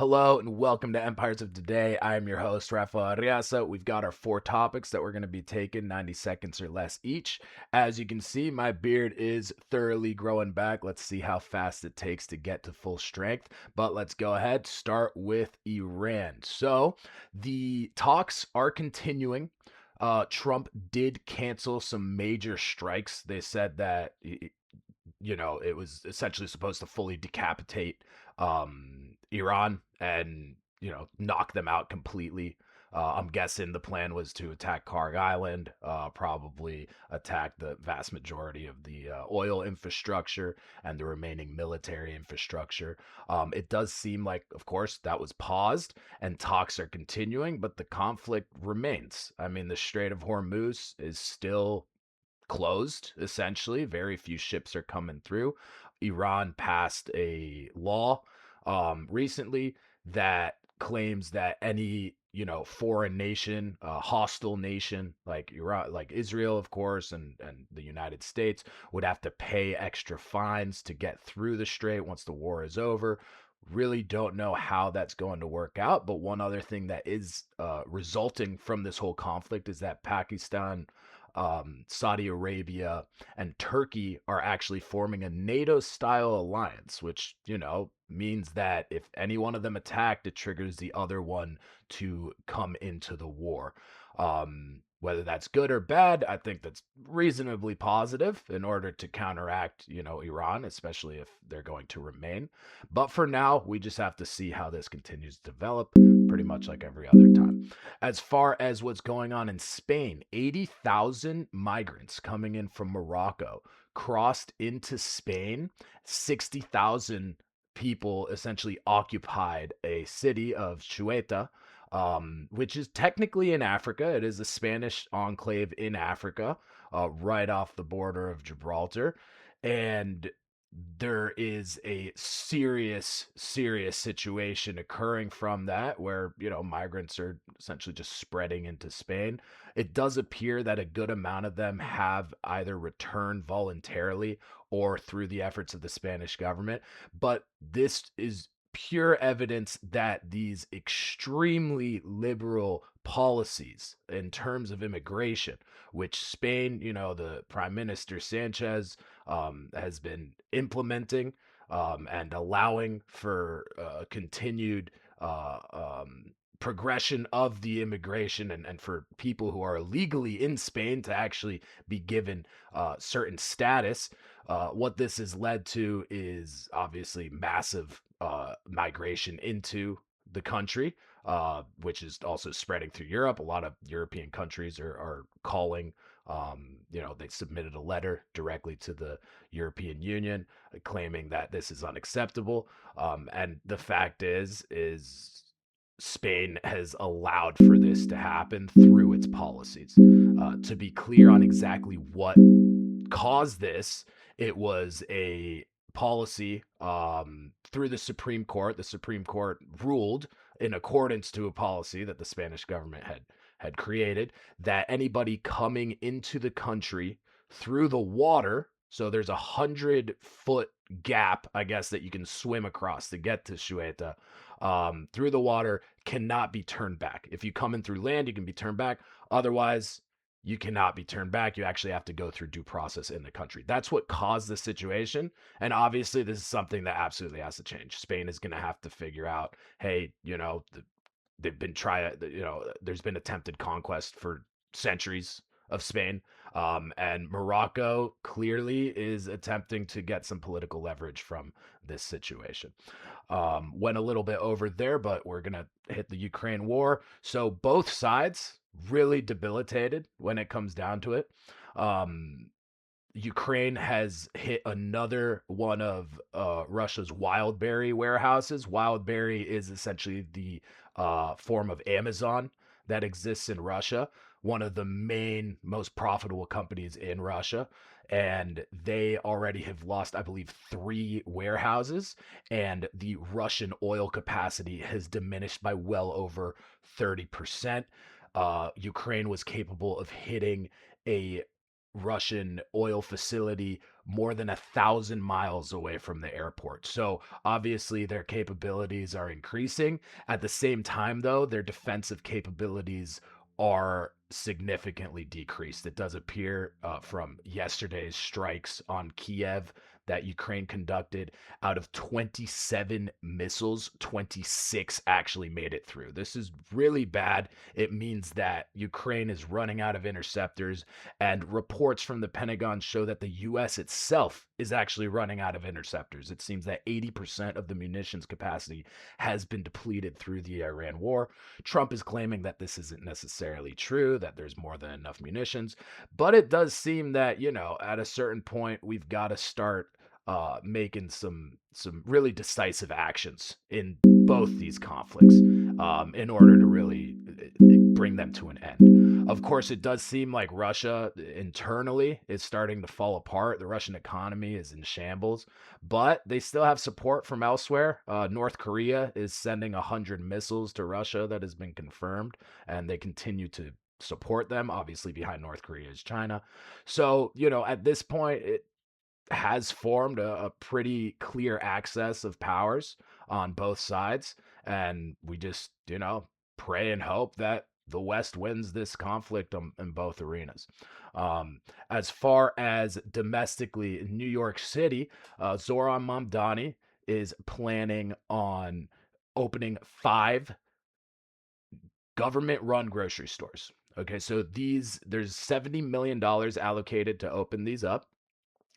Hello and welcome to Empires of Today. I am your host, Rafa Arias. We've got our four topics that we're going to be taking 90 seconds or less each. As you can see, my beard is thoroughly growing back. Let's see how fast it takes to get to full strength. But let's go ahead, start with Iran. So the talks are continuing. Trump did cancel some major strikes. They said that it was essentially supposed to fully decapitate Iran and knock them out completely. I'm guessing the plan was to attack Karg Island, probably attack the vast majority of the oil infrastructure and the remaining military infrastructure. It does seem like, of course, that was paused and talks are continuing, but the conflict remains. I mean, the Strait of Hormuz is still closed, essentially. Very few ships are coming through. Iran passed a law recently that claims that any foreign nation, hostile nation like Iran, like Israel, of course, and the United States would have to pay extra fines to get through the strait once the war is over. Really don't know how that's going to work out. But one other thing that is resulting from this whole conflict is that Pakistan, Saudi Arabia, and Turkey are actually forming a NATO-style alliance, which, means that if any one of them attacked, it triggers the other one to come into the war. Whether that's good or bad, I think that's reasonably positive in order to counteract, Iran, especially if they're going to remain. But for now, we just have to see how this continues to develop, pretty much like every other time. As far as what's going on in Spain, 80,000 migrants coming in from Morocco crossed into Spain. 60,000 people essentially occupied a city of Ceuta, which is technically in Africa. It is a Spanish enclave in Africa, right off the border of Gibraltar. And there is a serious, serious situation occurring from that where, migrants are essentially just spreading into Spain. It does appear that a good amount of them have either returned voluntarily or through the efforts of the Spanish government. But this is pure evidence that these extremely liberal policies in terms of immigration, which Spain, the Prime Minister Sanchez has been implementing and allowing for continued progression of the immigration and for people who are illegally in Spain to actually be given certain status. What this has led to is obviously massive migration into the country, which is also spreading through Europe. A lot of European countries are calling. They submitted a letter directly to the European Union claiming that this is unacceptable. And the fact is Spain has allowed for this to happen through its policies. To be clear on exactly what caused this, it was a policy through the Supreme Court. The Supreme Court ruled in accordance to a policy that the Spanish government had created that anybody coming into the country through the water, so there's 100-foot gap, I guess, that you can swim across to get to Ceuta, through the water cannot be turned back. If you come in through land, you can be turned back. Otherwise, you cannot be turned back. You actually have to go through due process in the country. That's what caused the situation. And obviously, this is something that absolutely has to change. Spain is going to have to figure out, hey, they've been trying, there's been attempted conquest for centuries of Spain. And Morocco clearly is attempting to get some political leverage from this situation. Went a little bit over there, but we're going to hit the Ukraine war. So both sides really debilitated when it comes down to it. Um, Ukraine has hit another one of Russia's wildberry warehouses. Wildberry is essentially the form of Amazon that exists in Russia, one of the main, most profitable companies in Russia. And they already have lost, I believe, 3 warehouses, and the Russian oil capacity has diminished by well over 30%. Ukraine was capable of hitting a Russian oil facility more than 1,000 miles away from the airport. So obviously their capabilities are increasing. At the same time, though, their defensive capabilities are significantly decreased. It does appear from yesterday's strikes on Kiev that Ukraine conducted, out of 27 missiles, 26 actually made it through. This is really bad. It means that Ukraine is running out of interceptors, and reports from the Pentagon show that the U.S. itself is actually running out of interceptors. It seems that 80% of the munitions capacity has been depleted through the Iran war. Trump is claiming that this isn't necessarily true, that there's more than enough munitions, but it does seem that, at a certain point, we've got to start making some really decisive actions in both these conflicts in order to really bring them to an end. Of course, it does seem like Russia internally is starting to fall apart. The Russian economy is in shambles, but they still have support from elsewhere. North Korea is sending 100 missiles to Russia, that has been confirmed, and they continue to support them. Obviously, behind North Korea is China. So, at this point, it has formed a pretty clear access of powers on both sides. And we just, pray and hope that the West wins this conflict in both arenas. As far as domestically in New York City, Zohran Mamdani is planning on opening 5 government run grocery stores. Okay, so there's $70 million allocated to open these up.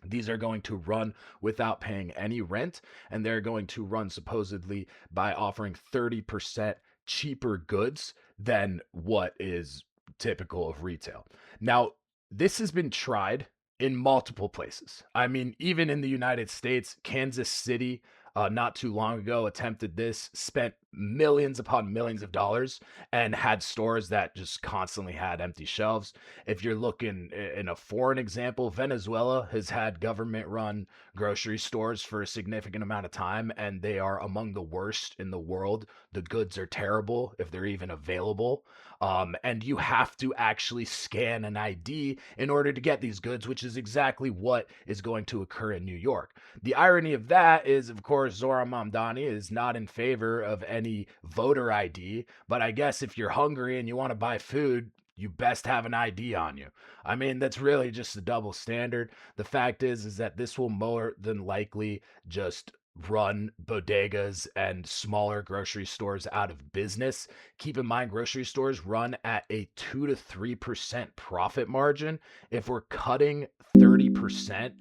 These are going to run without paying any rent, and they're going to run supposedly by offering 30% cheaper goods than what is typical of retail. Now, this has been tried in multiple places. I mean, even in the United States, Kansas City, not too long ago, attempted this, spent millions upon millions of dollars, and had stores that just constantly had empty shelves. If you're looking in a foreign example, Venezuela has had government run grocery stores for a significant amount of time, and they are among the worst in the world. The goods are terrible if they're even available. And you have to actually scan an ID in order to get these goods, which is exactly what is going to occur in New York. The irony of that is, of course, Zohran Mamdani is not in favor of any voter ID, but I guess if you're hungry and you want to buy food, you best have an ID on you. I mean, that's really just a double standard. The fact is that this will more than likely just run bodegas and smaller grocery stores out of business. Keep in mind, grocery stores run at a 2 to 3% profit margin. If we're cutting 30%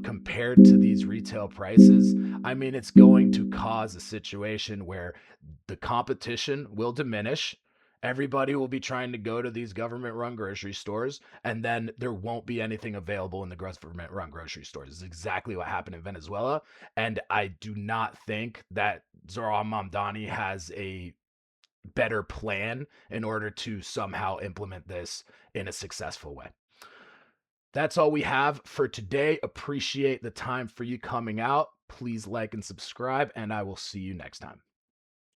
compared to these retail prices, I mean, it's going to cause a situation where the competition will diminish. Everybody will be trying to go to these government run grocery stores, and then there won't be anything available in the government run grocery stores. This is exactly what happened in Venezuela. And I do not think that Zohran Mamdani has a better plan in order to somehow implement this in a successful way. That's all we have for today. Appreciate the time for you coming out. Please like and subscribe, and I will see you next time.